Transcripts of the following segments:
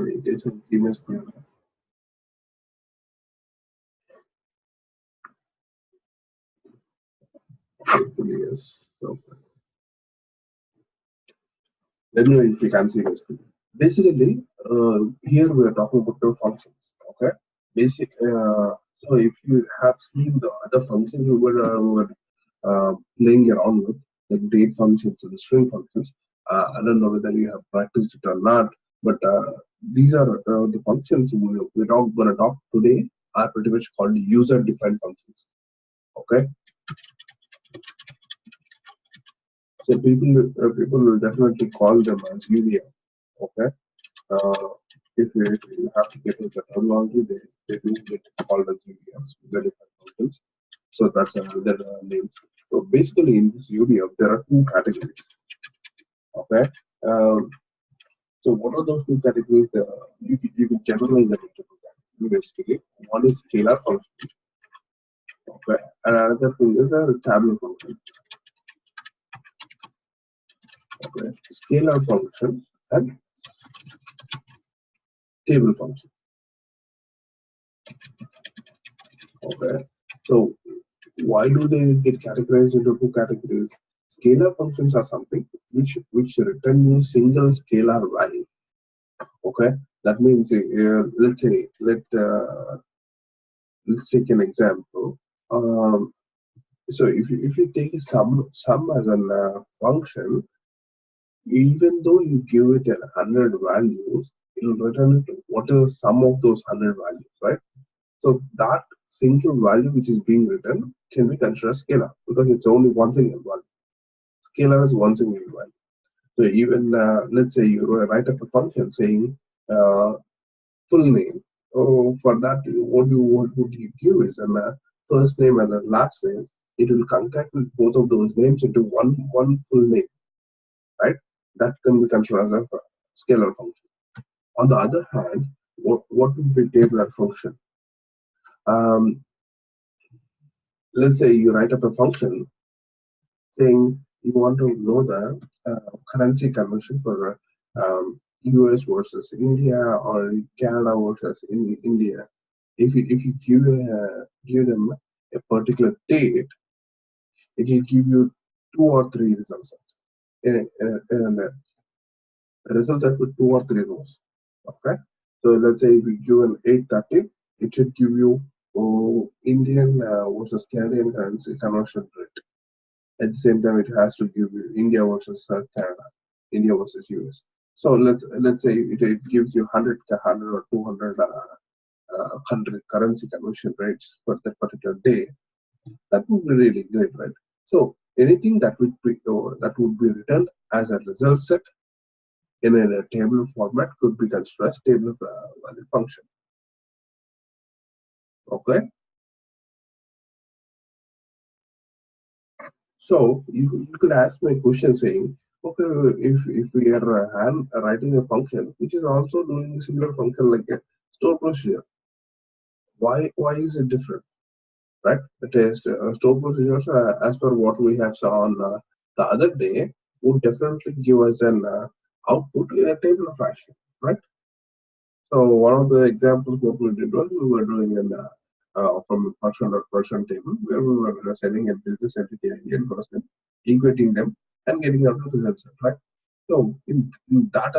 it is in Gmail screen. Hopefully, yes. Okay. Let me know if you can see the screen. Basically, here we are talking about the functions. Okay. So if you have seen the other functions we were playing around with, like date functions and the string functions. I don't know whether you have practiced it or not, but these are the functions we're not going to talk today are pretty much called user-defined functions. Okay. So people will definitely call them as UDF. Okay. If you have to get into the terminology, they do get called as UDFs, user-defined functions. So that's another name. So basically, in this UDF, there are two categories. Okay. Um, so what are those two categories? You can generalize them into two categories. Basically, one is scalar function. Okay. And another thing is a tabular function. Okay. Scalar function and table function. Okay. So why do they get categorized into two categories? Scalar functions are something which return you single scalar value. Okay, that means let's take an example. So if you take a sum as a function, even though you give it 100 values, it will return what is the sum of those 100 values, right? So that single value which is being written can be considered scalar because it's only one single value. Scalar is one single value. So even let's say you write up a function saying full name. Oh, for that, what would you give is a first name and a last name. It will concatenate with both of those names into one full name, right? That can be considered as a scalar function. On the other hand, what would be tabular function? Let's say you write up a function saying you want to know the currency conversion for US versus India or Canada versus India. If you give them a particular date, it will give you 2 or 3 results. And results set with 2 or 3 rows. Okay, so let's say if you give an 830, it should give you Indian versus Canadian currency conversion rate. At the same time, it has to give you India versus Canada, India versus US. So let's say it gives you 100 or 200 country currency conversion rates for that particular day. That would be really great, right? So anything that would be written as a result set in a table format could be considered as table value function. Okay. So you could ask me a question saying, okay, if we are writing a function which is also doing a similar function like a store procedure, why is it different, right? The test store procedures as per what we have saw on the other day would definitely give us an output in a table fashion, right? So one of the examples what we did was we were doing an from a person table where we were setting a business entity Indian person, equating them and getting out the results, right? So in that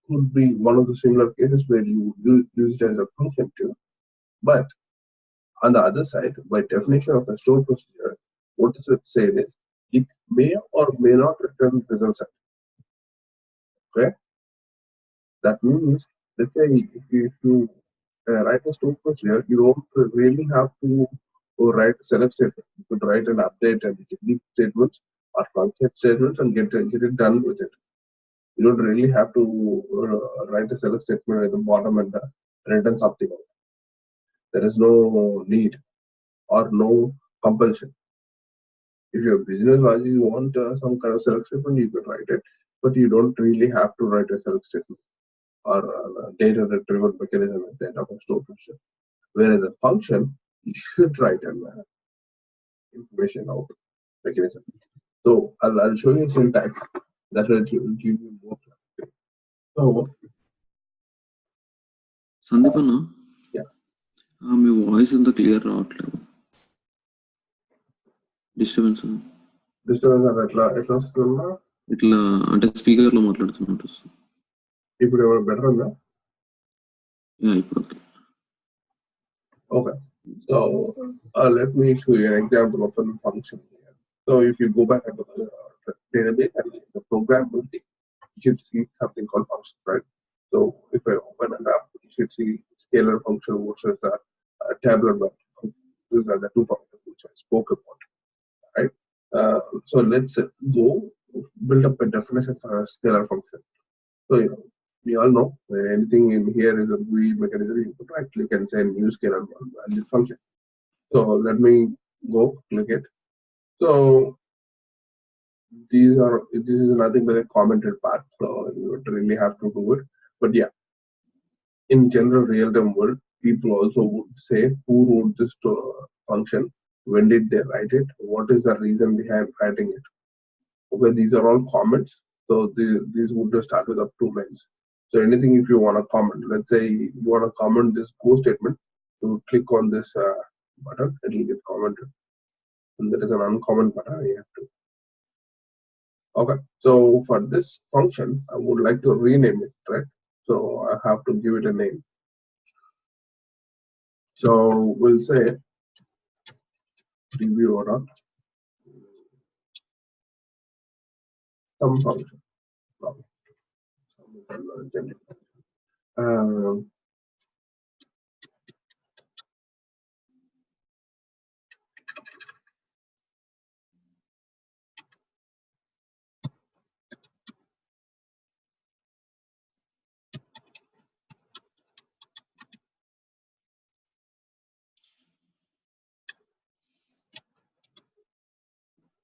could be one of the similar cases where you use it as a function too. But on the other side, by definition of a store procedure, what does it say is it may or may not return results. Okay, that means let's say if you write a store procedure, you don't really have to write a select statement. You could write an update and delete statements or function statements and get it done with it. You don't really have to write a select statement at the bottom and return something. There is no need or no compulsion. If your business logic you want some kind of select statement, you could write it, but you don't really have to write a select statement or data retrieval mechanism at the end of a store procedure. Whereas a function, you should write an information out mechanism. So I'll show you syntax that will give you more clarity. So Sandeep అన్న, Yeah. మీ voice అంత clear రావట్లేదు. Disturbance ఎట్లా వస్తుందా? ఇట్లా అంటే speaker లో మాట్లాడుతున్నట్టు వస్తుంది. ఇప్పుడు బెటర్ ఉందా? ఇప్పుడు okay. Okay. So let me show you an example of a function here. So if you go back into the database and the program will be, you should see something called function, right? So if I open it up, you should see scalar function versus a tabular function. These are the two functions which I spoke about, right? So let's go build up a definition for a scalar function. So we all know anything in here is a Boolean mechanism input, right? You can say new scalar value function. So let me go click it. So this is nothing but a commented part, so you would really have to do it. But yeah, in general real-time world, people also would say who wrote this function, when did they write it, what is the reason behind writing it. Okay, these are all comments. So these would start with up 2 lines. So anything if you want to comment, let's say you want to comment this go statement, you click on this button, it will get commented. And there is an uncomment button you have to. Okay, so for this function, I would like to rename it, right? So I have to give it a name. So we'll say review dot some function.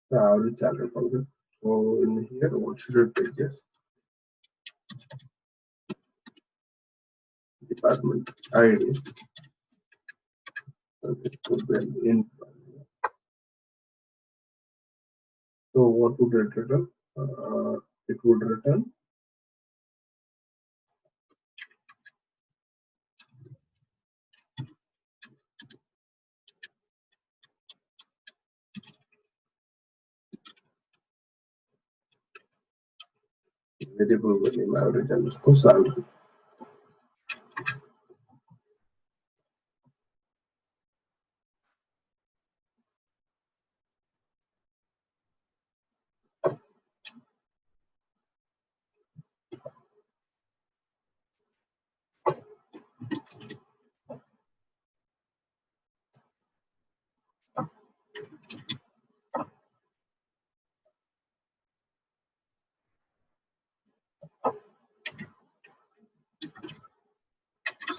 The average salary function. So in here, what should it take? Yes, department ID. It could be an int. So what would it return? It would return variable name average underscore salary.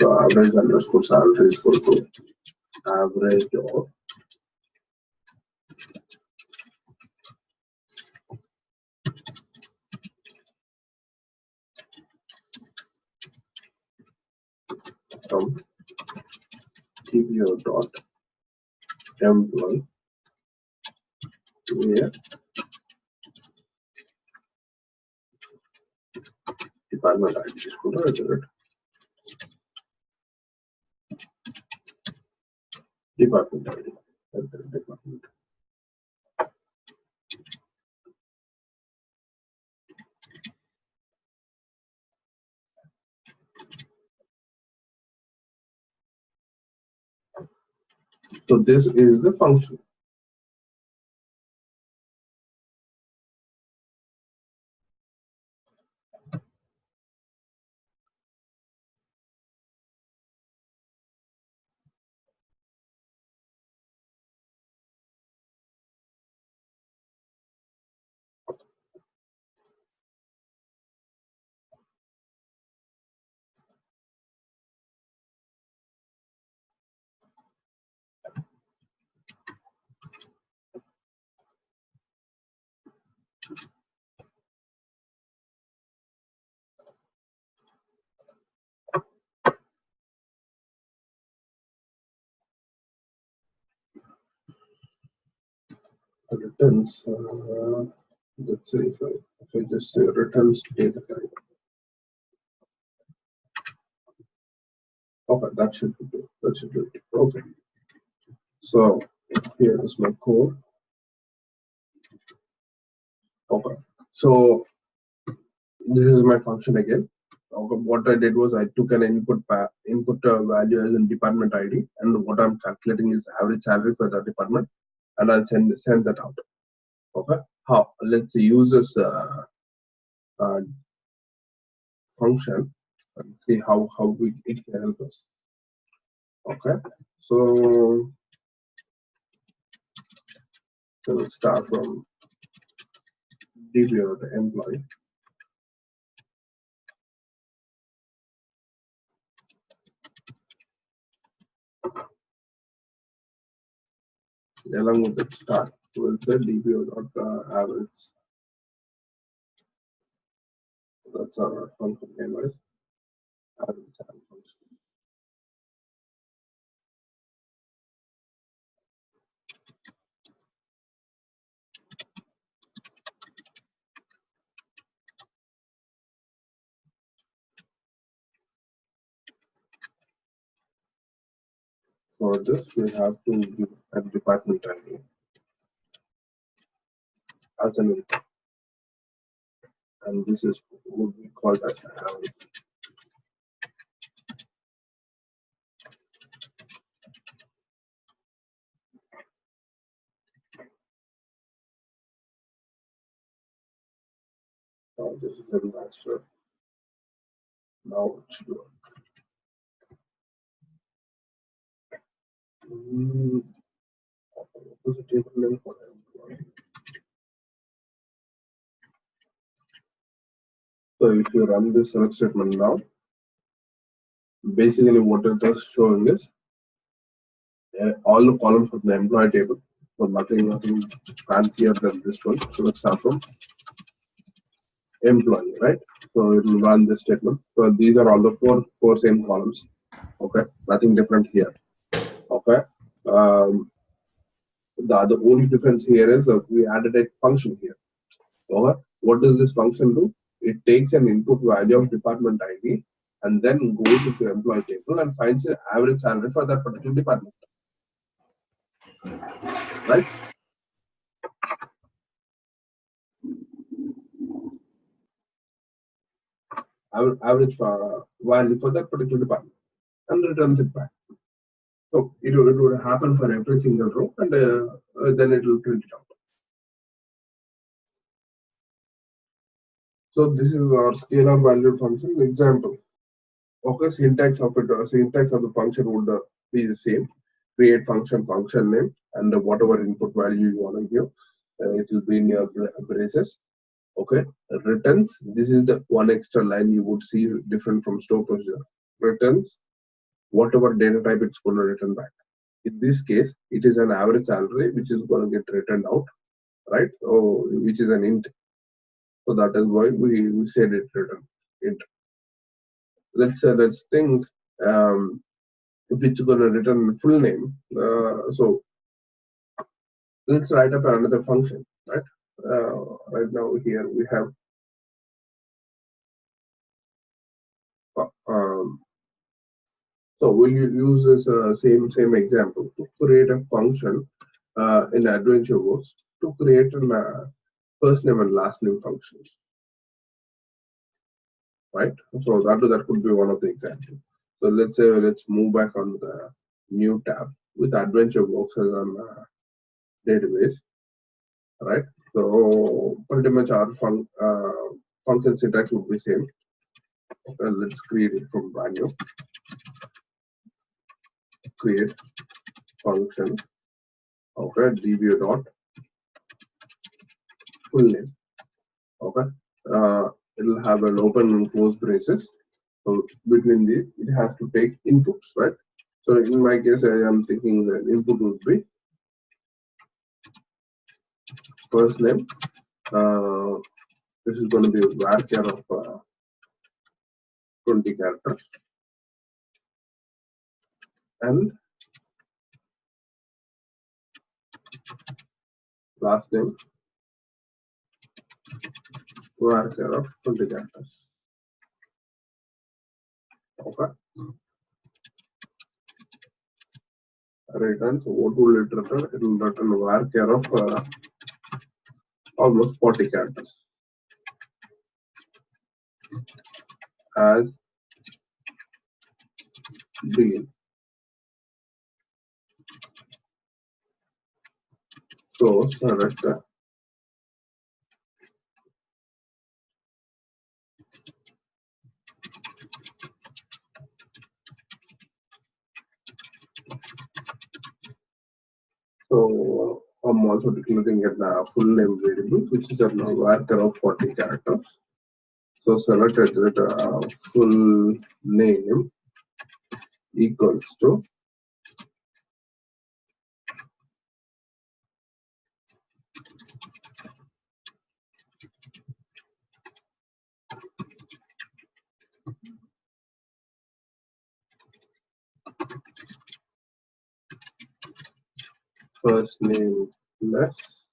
So average underscore salary is equal to average of from TPO dot employee where department ID is equal to department ID. Department. So this is the function. Returns, let's say if I just say returns data type. Okay, that should do. That should do it. Okay. So here is my code. Okay. So this is my function again. Okay. What I did was I took an input value as a department ID, and what I'm calculating is average salary for that department, and I'll send that out. Okay. How? Let's use this function and see how it can help us. Okay. So we'll start from db.employee. Along with the start with the dbo.average. That's our function name, right? Average salary function. For this, we have to give a department ID as an input, and this is would be called as average. Now this is a master. Now it should work. What is the table name for employee? So if you run this select statement now, basically what it is showing is all the columns of the employee table. So nothing fancier than this one. So let's start from employee, right? So it will run this statement. So these are all the four same columns. Okay, nothing different here. Okay. The only difference here is we added a function here. Okay. What does this function do? It takes an input value of department ID and then goes into employee table and finds the average salary for that particular department. Right? Average value for that particular department and returns it back. So it would happen for every single row, and then it will print it out. So this is our scalar value function example. Okay, syntax of the function would be the same. Create function name, and whatever input value you want to give, it will be in your braces. Okay, returns. This is the one extra line you would see different from store procedure. Returns whatever data type it's going to return back. In this case, it is an average salary which is going to get returned out, right? Oh, which is an int. So that is why we said it return int. Let's think if it's going to return full name. So let's write up another function, right? Right now here we have so we'll use this same example to create a function in AdventureWorks to create an first name and last name functions, right? So that could be one of the examples. So let's move back on the new tab with AdventureWorks as a database, right? So pretty much our function syntax would be same. Let's create it from brand new. Create function. Okay, db dot full name. Okay, it'll have an open and close braces. So between these, it has to take inputs, right? So in my case, I am thinking that input would be first name. This is going to be a varchar of 20 characters, and last name varchar of 20 characters. Okay. return. So what will it return? It will return varchar of almost 40 characters as begin. So select so I'm also declaring a full name variable, which is a varchar of 40 characters. So select that full name equals to first name plus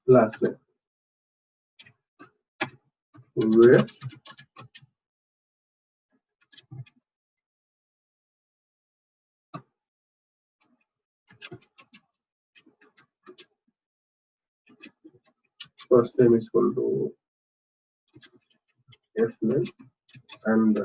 last name, where first name is equal to F name and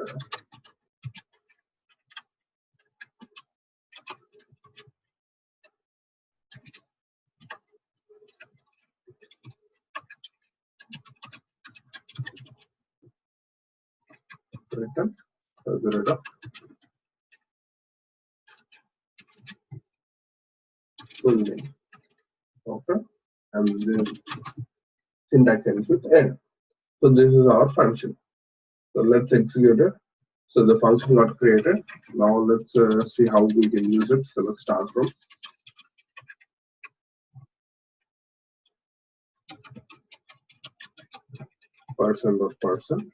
return the return full name. Okay, and then syntax ends with end. So this is our function. So let's execute it. So the function got created. Now let's see how we can use it. So let's start from person.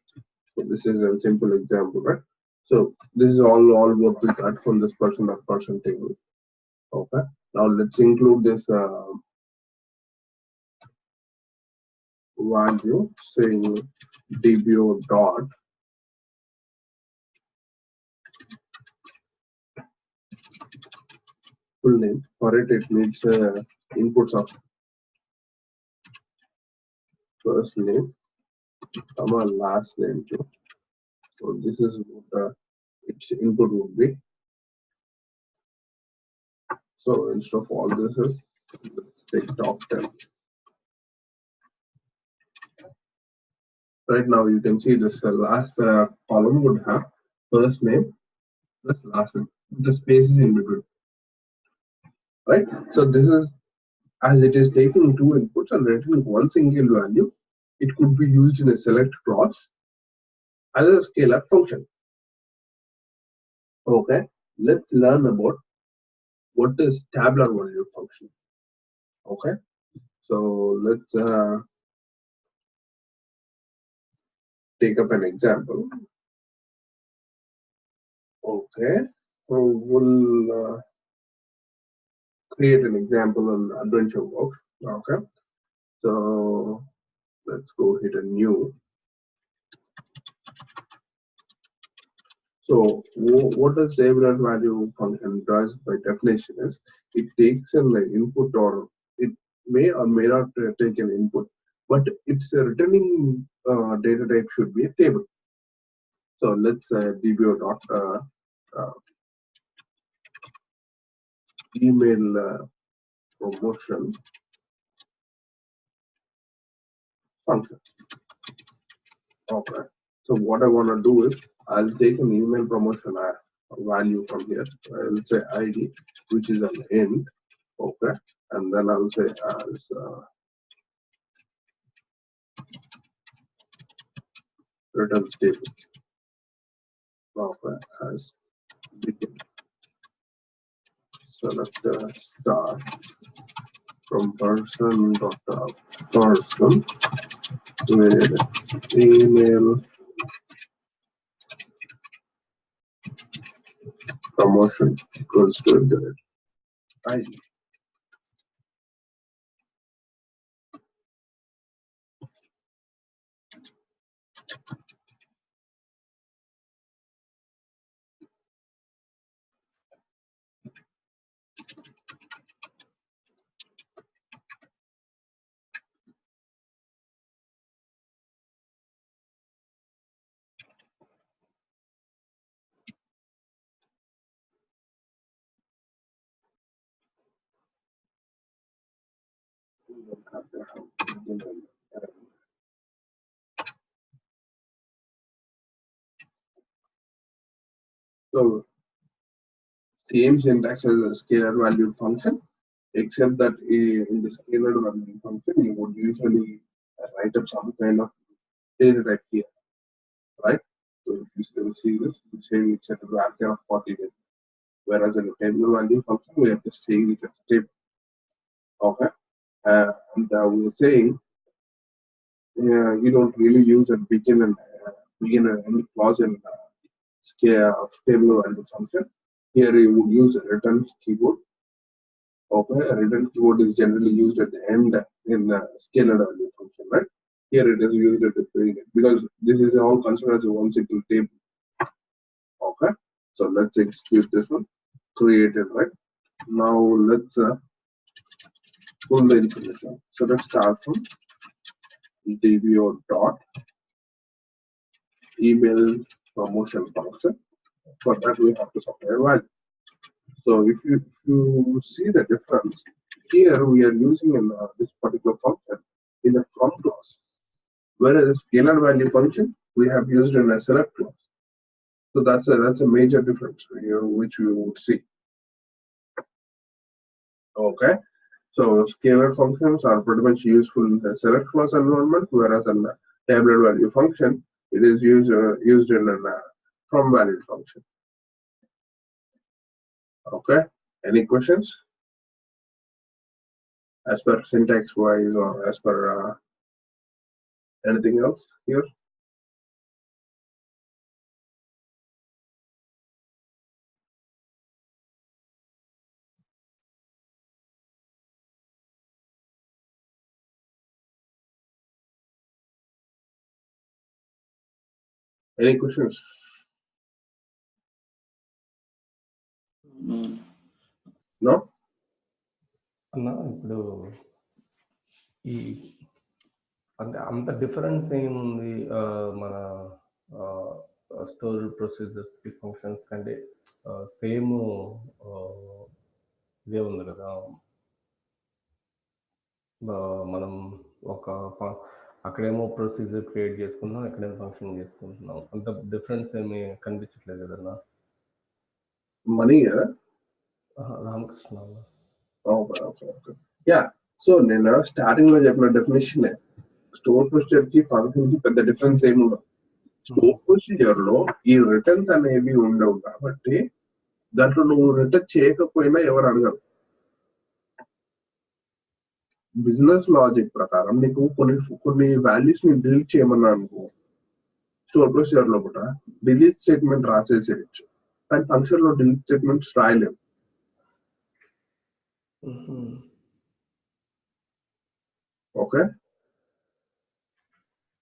So this is a simple example, right? So this is all what we got from this person table. Okay. Now let's include this value saying dbo dot full name. For it needs inputs of first name, last name too. So this is what its input would be. So instead of all this is let's take top 10. Right now you can see this last column would have first name plus last name with the spaces in between. Right? So this is as it is taking two inputs and returning one single value, it could be used in a select clause as a scalar function. Okay, let's learn about what is tabular value function. Okay, so let's take up an example. Okay, so we'll create an example on AdventureWorks. Okay, so let's go hit a new. So what does tabular value function does by definition is it takes an input, or it may or may not take an input, but its returning data type should be a table. So let's dbo dot email promotion function. Okay. So what I want to do is I'll take an email promotion value from here. I'll say ID, which is an int. Okay, and then I'll say as return stable. Okay, as begin. Select start from person dot person with email promotion equals to the ID. So same syntax as a scalar valued function, except that in the scalar valued function you would usually write up some kind of data type here, right? So if you still see this, we say it's at a value of 40 days. Whereas in a table value function, we have to say it as table. Okay, and we're saying you don't really use a begin and end clause in scale table value function. Here you would use a return keyword. Okay, a return keyword is generally used at the end in the scalar value function, right? Here it is used at the beginning because this is all considered as a one single table. Okay, so let's execute this one. Create it, right? Now let's pull the information. So let's start from dbo dot email promotion function. For that we have to supply a value. So if you see the difference, here we are using in this particular function in a from clause, whereas scalar value function we have used in a select clause. So that's a major difference here, which you would see. Okay, so scalar functions are pretty much useful in the select clause environment, whereas in the tabular value function it is used in a from value function. Okay, any questions as per syntax wise or as per anything else here? Any questions? No. No? అన్న ఇప్పుడు ఈ అంటే అంత difference ఏముంది మన store procedures functions కంటే same ఇదే ఉంది కదా. మనం ఒక అక్కడేమో ప్రొసీజర్ క్రియేట్ చేసుకుంటున్నాం, ఎక్కడేమో ఫంక్షన్ చేసుకుంటున్నాం. అంత డిఫరెన్స్ ఏమి కనిపించట్లేదు కదన్నా. Money Ramakrishna. Okay. Yeah, so నేను స్టార్టింగ్ లో చెప్పిన డెఫినేషన్ స్టోర్ ప్రొసీజర్ కి ఫంక్షన్ కి పెద్ద డిఫరెన్స్ ఏమి ఉండదు. స్టోర్ ప్రొసీజర్ లో ఈ రిటర్న్స్ అనేవి ఉండవు కాబట్టి దాంట్లో నువ్వు రిటర్న్ చేయకపోయినా ఎవరు అడగరు. బిజినెస్ లాజిక్ ప్రకారం నీకు కొన్ని వాల్యూస్ ని డిలీట్ చేయమన్నా అనుకో, స్టోర్ ప్రొసీజర్ లో కూడా డిలీట్ స్టేట్మెంట్ రాసేసేయచ్చు, కానీ ఫంక్షన్ లో డిలీట్ స్టేట్మెంట్స్ రాయలేము. ఓకే,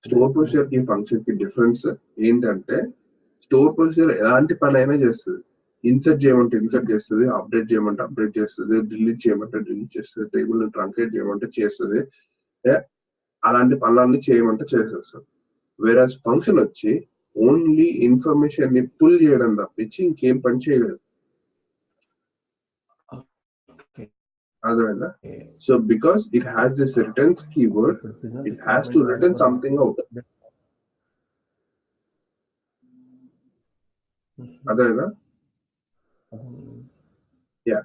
స్టోర్ ప్రొసీజర్ కి ఫంక్షన్ కి డిఫరెన్స్ ఏంటంటే స్టోర్ ప్రొసీజర్ ఎలాంటి పని అయినా చేస్తుంది. ఇన్సర్ట్ చేయమంటే ఇన్సర్ట్ చేస్తుంది, అప్డేట్ చేయమంటే అప్డేట్ చేస్తుంది, డిలీట్ చేయమంటే డిలీట్ చేస్తుంది, టేబుల్ ని ట్రంకేట్ చేయమంటే చేస్తుంది, అలాంటి పనులన్నీ చేయమంటే చేసేస్తుంది. వేరస్ ఫంక్షన్ వచ్చి ఓన్లీ ఇన్ఫర్మేషన్ ని పుల్ చేయడం తప్పించి ఇంకేం పని చేయలేదు. అర్థమైందా? So because it has this returns keyword, it has to return something out. అర్థమైందా? Yeah,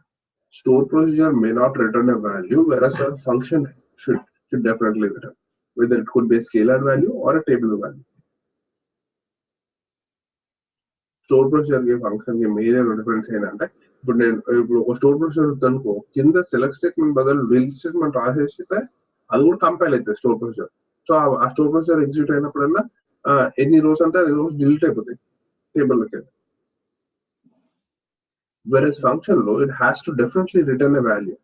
store procedure may not return a value, whereas a function should definitely return, whether it could be a scalar value or a table value. Store procedure కి function కి major difference ఏంటంటే, ఇప్పుడు నేను ఒక store procedure అనుకో, కింద select statement బదులు delete statement రాసేస్తే అది కూడా కంపైల్ అవుతుంది స్టోర్ ప్రొసీజర్. సో ఆ స్టోర్ ప్రొసీజర్ ఎగ్జిక్యూట్ అయినప్పుడల్లా ఎన్ని రోజు అంటే అన్ని రోజు డిలీట్ అయిపోతాయి టేబుల్ లోకి. Whereas function law, it has to definitely return a value.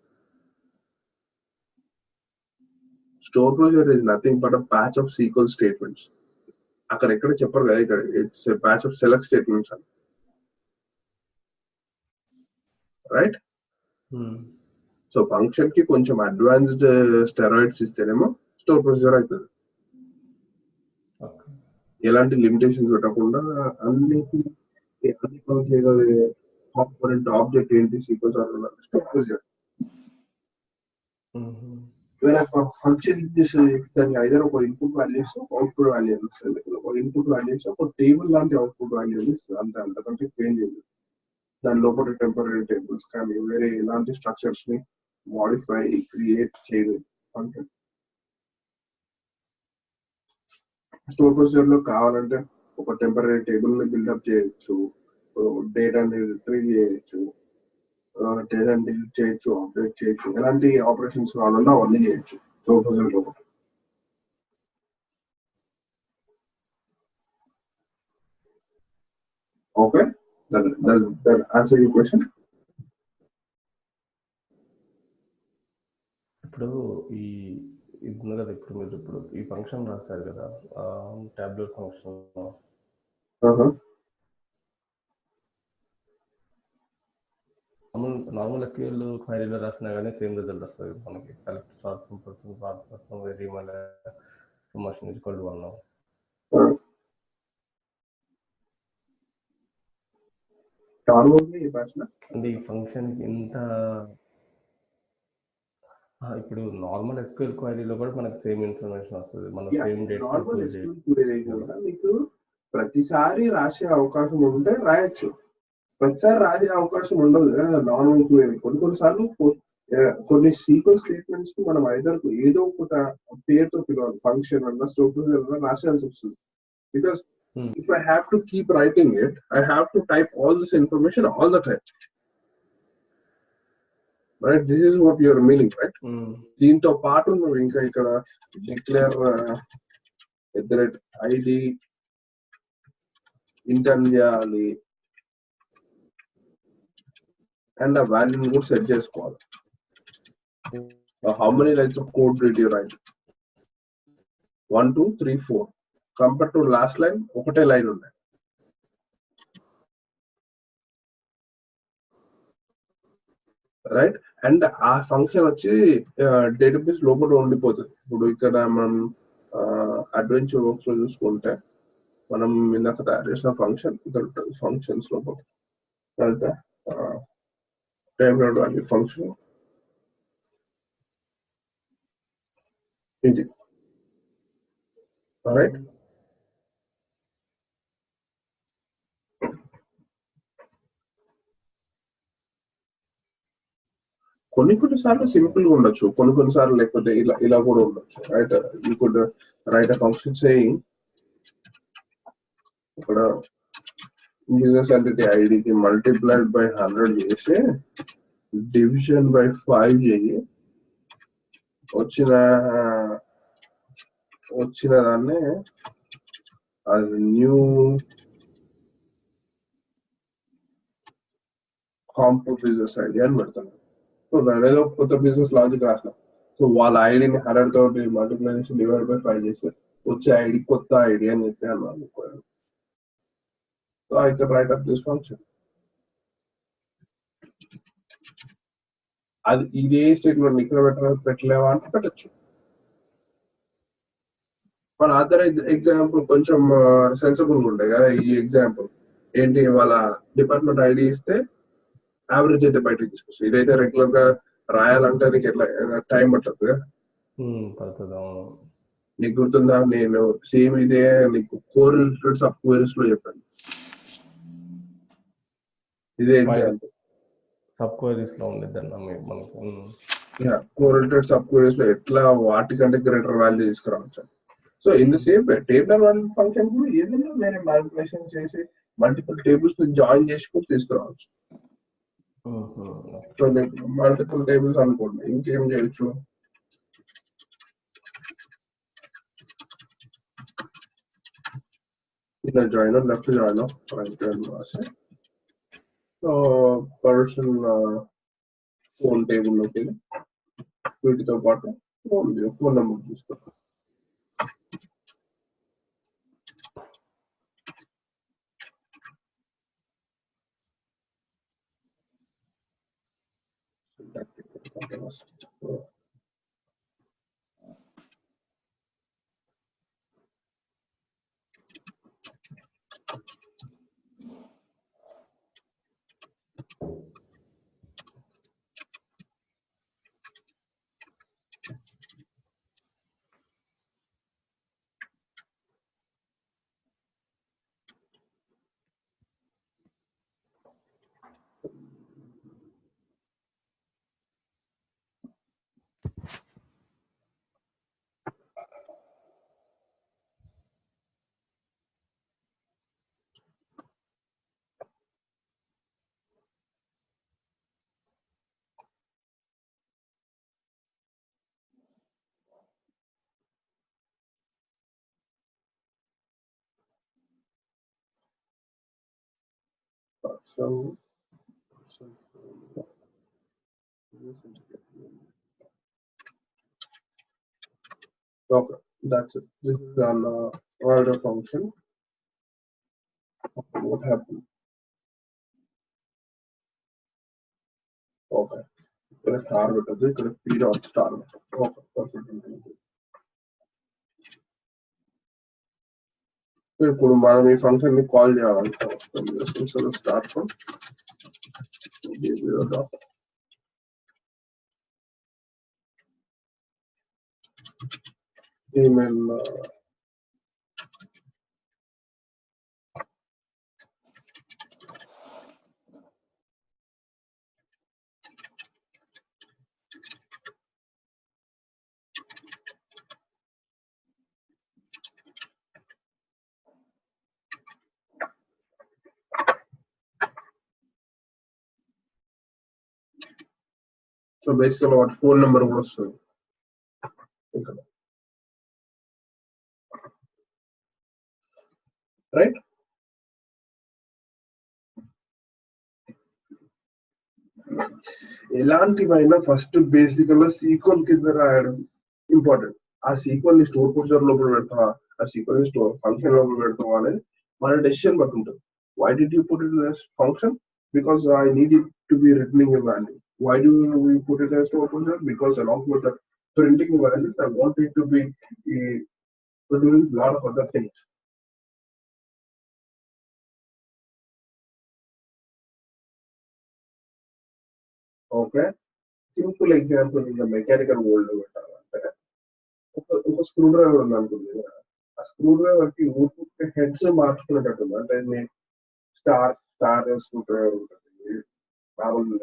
Store procedure is nothing but a patch of SQL statements. It's a patch of select statements. Right? So function కి కొంచెం advanced steroids ఇస్తేనేమో store procedure అవుతుంది. ఎలాంటి limitations పెట్టకుండా అన్నిటి component object ఏంటి sequence store procedure. Function దానికి either ఒక input values ఒక అవుట్పుట్ వాల్యూ ఇస్తుంది, ఒక ఇన్పుట్ వాల్యూస్ ఒక టేబుల్ లాంటి అవుట్పుట్ వాల్యూ ఇస్తుంది. అంతకంటే చేంజ్ లేదు. దాని లోపల టెంపరీ టేబుల్స్ కానీ వేరే ఎలాంటి స్ట్రక్చర్స్ ని మోడిఫై క్రియేట్ చేయలేదు ఫంక్షన్. స్టోర్ ప్రొసీజర్ లో కావాలంటే ఒక టెంపరీ టేబుల్ ని బిల్డప్ చేయొచ్చు, డేటాని రిట్రీవ్ చేయొచ్చు, డేటాని డిలీట్ చేయొచ్చు, అప్డేట్ చేయొచ్చు, ఎలాంటి ఆపరేషన్స్ కావాలన్నా అవన్నీ చేయొచ్చు స్టోర్ ప్రొసీజర్ లో. Okay, that answer your question. ఇప్పుడు ఇది ఉంది కదా, ఇప్పుడు మీరు ఇప్పుడు ఈ ఫంక్షన్ రాస్తారు కదా టాబ్లెట్ ఫంక్షన్, నార్మల్ SQL క్వైరీలో రాసినా కానీ సేమ్ రిజల్ట్ వస్తుంది మనకి. Collect sort person part person very మళ్ళీ మోషన్ ఈక్వల్ టు 1. అంటే ఈ ఫంక్షన్ ఇంత ఇప్పుడు నార్మల్ SQL క్వైరీలో కూడా మనకు సేమ్ ఇన్ఫర్మేషన్ వస్తుంది, మన సేమ్ డేట్. మీకు ప్రతిసారి రాసే అవకాశం ఉంటే రాయొచ్చు, ప్రతిసారి రాసే అవకాశం ఉండదు. నార్మల్ క్వైరీ కొన్నిసార్లు కొన్ని సీక్వెన్స్ స్టేట్మెంట్స్ కి మనం ఐదర్ ఏదో ఒక పేరుతో పిలవాలి, ఫంక్షన్ అన్న స్టోర్ ప్రొసీజర్ రాసేయాల్సి వస్తుంది. Because if I have to keep writing it, I have to type all this information all the time. Right? This is what you are meaning, right? దీంతో పాటు నువ్వు ఇంకా ఇక్కడ డిక్లేర్ @id ఇంటర్న్ చేయాలి and ఆ వాల్యూని కూడా సెట్ చేసుకోవాలి. How many lines of code did you write? 1 2 3 4 compare to last line ఒకటే లైన్ ఉన్నాయి. రైట్, అండ్ ఆ ఫంక్షన్ వచ్చి డేటాబేస్ లోపల ఉండిపోతుంది. ఇప్పుడు ఇక్కడ మనం అడ్వెంచర్ వర్క్స్ లో చూసుకుంటే మనం ఇందాక తయారు చేసిన ఫంక్షన్ ఇక్కడ ఉంటుంది. ఫంక్షన్స్ లోపల వెళ్తే టెంపరరీ వాల్యూ ఫంక్షన్ ఇది. రైట్, కొన్నిసార్లు సింపుల్ గా ఉండొచ్చు, కొన్నిసార్లు లేకపోతే ఇలా కూడా ఉండొచ్చు. Right, you could write a function saying ఇక్కడ బిజినెస్ ఎంటిటీ ఐడికి మల్టిప్లైడ్ బై 100 చేసి డివిజన్ బై 5 చేయి, వచ్చిన దాన్ని అది న్యూ కాంపో బిజినెస్ ఐడి అని పెడతాను. సో దాని ఏదో కొత్త బిజినెస్ లాజిక్ రాసిన, సో వాళ్ళ ఐడిని 100 తోటి మల్టిప్లై చేసి డివైడ్ బై 5 చేస్తే వచ్చే ఐడి కొత్త ఐడి అని చెప్పి అన్నాను. So I can write up this function. అది ఇదే స్టేట్మెంట్ ఇక్కడ పెట్టలేవా అంటే పెట్టచ్చు. మన అదర్ ఎగ్జాంపుల్ కొంచెం సెన్సిబుల్ గా ఉంటాయి కదా. ఈ ఎగ్జాంపుల్ ఏంటి, వాళ్ళ డిపార్ట్మెంట్ ఐడి ఇస్తే యావరేజ్ అయితే బయటకు తీసుకొస్తుంది. ఇదైతే రెగ్యులర్ గా రాయాలంటే నీకు ఎట్లా టైం పడుతుంది కదా. నీకు గుర్తుందా, నేను సేమ్ ఇదే నీకు కోరిలేటెడ్ సబ్ క్వెరీస్ లో చెప్పాను. ఇదే ఎగ్జాంపుల్ సబ్ క్వెరీస్ లో ఉండేది మనకు. కోరిలేటెడ్ సబ్ క్వెరీస్ లో ఎట్లా వాటికంటే గ్రేటర్ వాల్యూ తీసుకురావచ్చు. So in the same way table value function కూడా ఏదైనా వేరే మ్యానిపులేషన్ చేసి మల్టిపుల్ టేబుల్స్ జాయిన్ చేసి కూడా తీసుకురావచ్చు. సో మల్టిపుల్ టేబుల్స్ అనుకోండి, ఇంకేం చేయొచ్చు, ఇలా జాయిన్ లెఫ్ట్ జాయిన్ రైట్ రాసి సో పర్సన్ ఫోన్ టేబుల్లోకి వెళ్ళి వీటితో పాటు ఫోన్ నెంబర్ చూస్తాం. Okay, that's it. This is an order function. What happened? Okay, ఇక్కడ స్టార్ పెట్టదు, ఇక్కడ p dot star. Okay, perfect. ఇప్పుడు మనం ఈ ఫంక్షన్ ని కాల్ చేయాలనుకుంటాం. Star from dot email so basically what phone number was right. ఎలాంటివైనా ఫస్ట్ బేసిక్ గా సీక్వెల్ కింద రాయడం ఇంపార్టెంట్. ఆ సీక్వెల్ ని స్టోర్ ప్రొసీజర్ లోపల పెడతావా, ఆ సీక్వెల్ ని స్టోర్ ఫంక్షన్ లోపల పెడతావా అనేది మన డెసిషన్ బట్టి ఉంటుంది. Why did you put it in function? Because I need it to be returning a value. Why do we put it as store procedure? Because along with the printing values, I want it to be doing a lot of other things. Okay, simple example in the mechanical world. ఒక screw driver ఉంది అనుకుంది కదా, ఆ screw driver కి heads మార్చుకునేటట్టు అంటే star screw driver ఉంటుంది, మామూలు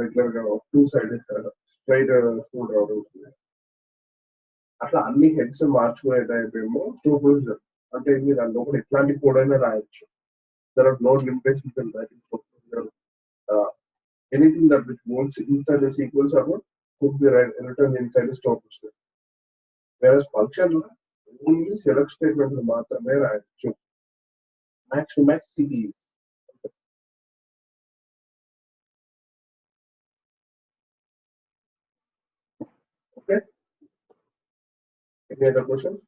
regular గా two side straight screw driver ఉంటుంది. అట్లా అన్ని హెడ్స్ మార్చుకునే టైప్ ఏమో స్టోర్ ప్రొసీజర్ అంటే మీరు దాని లోపల ఎట్లాంటి కోడ్ అయినా రాయొచ్చు. There are no limitations in writing store procedure. Anything that which wants inside the sequence or not could be written inside the store procedure. Whereas function only select statement maatrame rayachu. Max to max CD. Okay. Any other questions?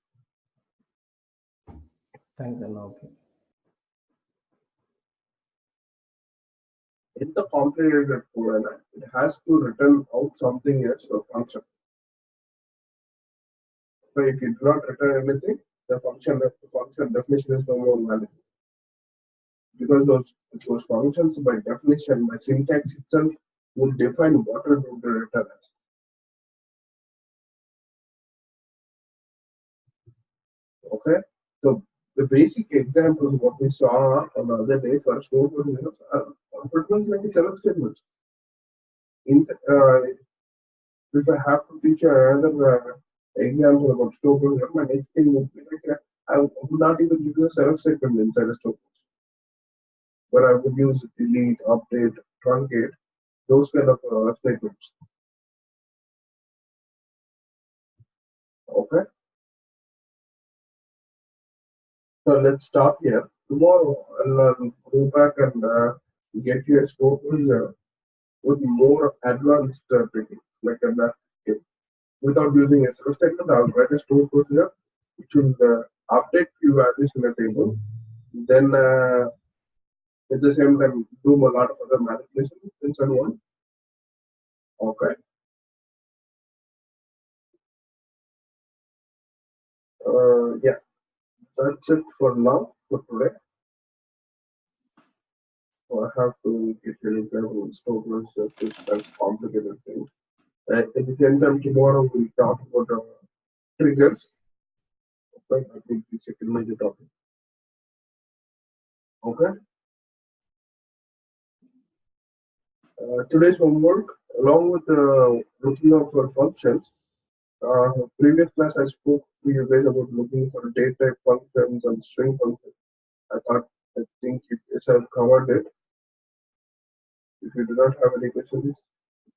Thanks, Anna. Okay. In the complicated code, it has to return out something as a function. So if you do not return anything, the function definition is no more valid. Because those functions by definition, by syntax itself, would define what it would return as. Okay, so the basic examples what we saw on the other day for store procedures are pretty much like select statements. If I have to teach another example about store procedure, my next thing would be like I would not even use a select statement inside a store procedure, but I would use delete, update, truncate, those kind of statements. Okay. So let's stop here. Tomorrow I'll go back and get you a store procedure with more advanced techniques. Like without using a select statement, I'll write a store procedure which will update few values in a table. Then at the same time do a lot of other manipulations and so on. Okay. Yeah, that's it for now, for today. So I have to get an example of store procedure, which that's complicated thing. At the same time, tomorrow we'll talk about triggers. Okay, I think it's a major topic. Okay. Today's homework, along with looking out for functions. Previous class I spoke to you guys about looking for date type functions and string functions. I think you guys have covered it. If you do not have any questions, it's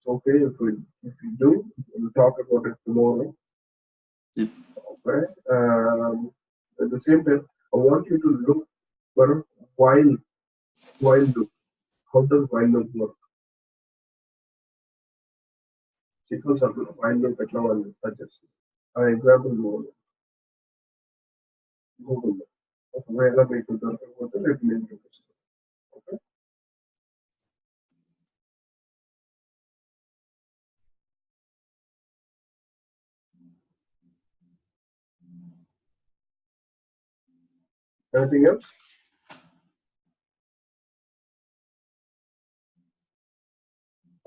okay. If you do, we'll talk about it tomorrow. Yeah. Okay. At the same time, I want you to look for while loop. How does while loop work? SQL Server while loop ఎట్లా work చేస్తుంది? Example Google ఒకవేళ మీకు దొరకకపోతే రేపు నేను చూపిస్తాను. Okay. Anything else?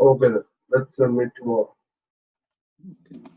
Okay then. Let's meet tomorrow. Okay.